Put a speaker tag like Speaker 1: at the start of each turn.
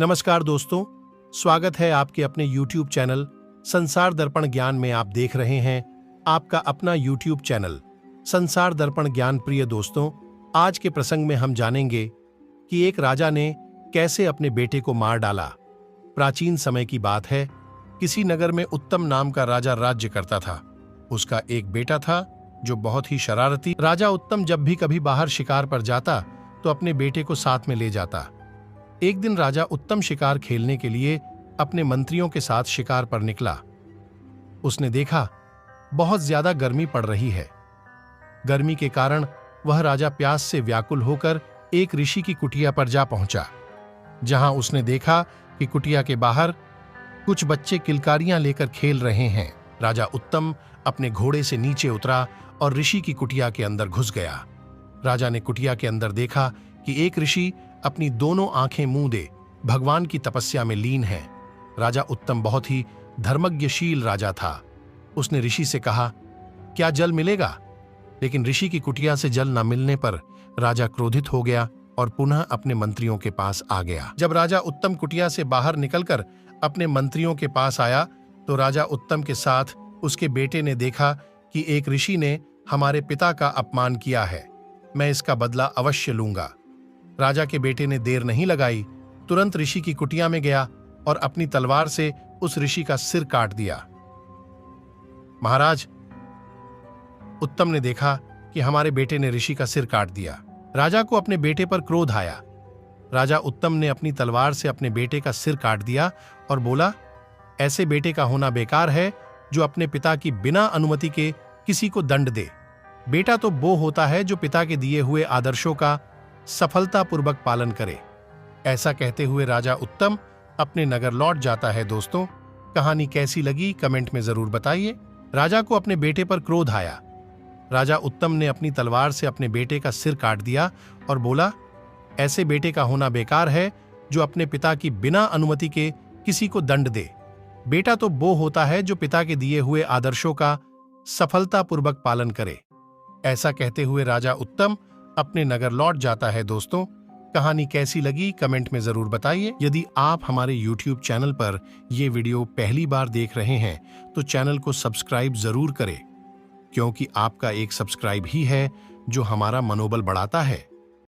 Speaker 1: नमस्कार दोस्तों, स्वागत है आपके अपने YouTube चैनल संसार दर्पण ज्ञान में। आप देख रहे हैं आपका अपना YouTube चैनल संसार दर्पण ज्ञान। प्रिय दोस्तों, आज के प्रसंग में हम जानेंगे कि एक राजा ने कैसे अपने बेटे को मार डाला। प्राचीन समय की बात है, किसी नगर में उत्तम नाम का राजा राज्य करता था। उसका एक बेटा था जो बहुत ही शरारती। राजा उत्तम जब भी कभी बाहर शिकार पर जाता तो अपने बेटे को साथ में ले जाता। एक दिन राजा उत्तम शिकार खेलने के लिए अपने मंत्रियों के साथ शिकार पर निकला। उसने देखा बहुत ज्यादा गर्मी पड़ रही है। गर्मी के कारण वह राजा प्यास से व्याकुल होकर एक ऋषि की कुटिया पर जा पहुंचा, जहां उसने देखा कि कुटिया के बाहर कुछ बच्चे किलकारियां लेकर खेल रहे हैं। राजा उत्तम अपने घोड़े से नीचे उतरा और ऋषि की कुटिया के अंदर घुस गया। राजा ने कुटिया के अंदर देखा कि एक ऋषि अपनी दोनों आंखें मूंदे भगवान की तपस्या में लीन है। राजा उत्तम बहुत ही धर्मज्ञशील राजा था। उसने ऋषि से कहा, क्या जल मिलेगा? लेकिन ऋषि की कुटिया से जल न मिलने पर राजा क्रोधित हो गया और पुनः अपने मंत्रियों के पास आ गया। जब राजा उत्तम कुटिया से बाहर निकलकर अपने मंत्रियों के पास आया तो राजा उत्तम के साथ उसके बेटे ने देखा कि एक ऋषि ने हमारे पिता का अपमान किया है, मैं इसका बदला अवश्य लूंगा। राजा के बेटे ने देर नहीं लगाई, तुरंत ऋषि की कुटिया में गया और अपनी तलवार से उस ऋषि का सिर काट दिया। महाराज, उत्तम ने देखा कि हमारे बेटे ने ऋषि का सिर काट दिया। राजा को अपने बेटे पर क्रोध आया। राजा उत्तम ने अपनी तलवार से अपने बेटे का सिर काट दिया और बोला, ऐसे बेटे का होना बेकार है जो अपने पिता की बिना अनुमति के किसी को दंड दे। बेटा तो वो होता है जो पिता के दिए हुए आदर्शों का सफलतापूर्वक पालन करे। ऐसा कहते हुए राजा उत्तम अपने नगर लौट जाता है। दोस्तों, कहानी कैसी लगी कमेंट में जरूर बताइए। राजा को अपने बेटे पर क्रोध आया। राजा उत्तम ने अपनी तलवार से अपने बेटे का सिर काट दिया और बोला, ऐसे बेटे का होना बेकार है जो अपने पिता की बिना अनुमति के किसी को दंड दे। बेटा तो वो होता है जो पिता के दिए हुए आदर्शों का सफलतापूर्वक पालन करे। ऐसा कहते हुए राजा उत्तम अपने नगर लौट जाता है। दोस्तों, कहानी कैसी लगी कमेंट में जरूर बताइए। यदि आप हमारे YouTube चैनल पर ये वीडियो पहली बार देख रहे हैं तो चैनल को सब्सक्राइब जरूर करें, क्योंकि आपका एक सब्सक्राइब ही है जो हमारा मनोबल बढ़ाता है।